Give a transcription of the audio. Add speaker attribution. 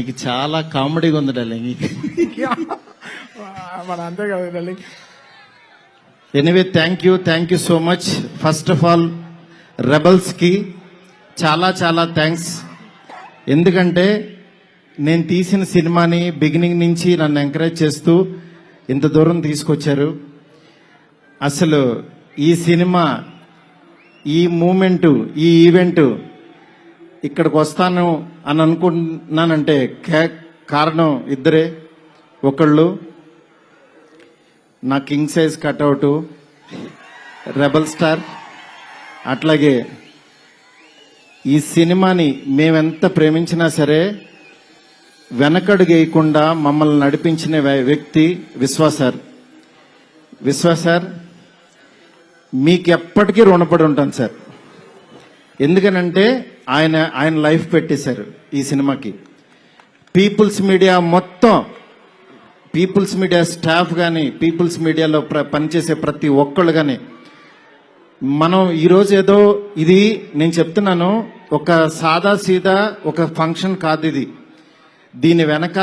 Speaker 1: నీకు చాలా కామెడీగా ఉంది డార్లింగ్.
Speaker 2: మన అంతే కదా darling.
Speaker 1: Anyway thank you so much. First of all రెబల్స్కి చాలా చాలా థ్యాంక్స్. ఎందుకంటే నేను తీసిన సినిమాని బిగినింగ్ నుంచి నన్ను ఎంకరేజ్ చేస్తూ ఇంత దూరం తీసుకొచ్చారు. అసలు ఈ సినిమా, ఈ మూమెంటు, ఈ ఈవెంటు ఇక్కడికి వస్తాను అని అనుకుంటున్నానంటే కారణం ఇద్దరే. ఒకళ్ళు నా king size cutout rebel star, అట్లాగే ఈ సినిమాని మేమెంత ప్రేమించినా సరే వెనకడుగేయకుండా మమ్మల్ని నడిపించిన వ్యక్తి విశ్వాసార్. విశ్వాసార్ మీకు ఎప్పటికీ రుణపడి ఉంటాను సార్. ఎందుకనంటే ఆయన లైఫ్ పెట్టేశారు ఈ సినిమాకి. పీపుల్స్ మీడియా మొత్తం, పీపుల్స్ మీడియా స్టాఫ్ కానీ, పీపుల్స్ మీడియాలో పనిచేసే ప్రతి ఒక్కళ్ళు కానీ, మనం ఈరోజు ఏదో ఇది నేను చెప్తున్నాను, ఒక సాదా సీదా ఒక ఫంక్షన్ కాదు ఇది. దీని వెనక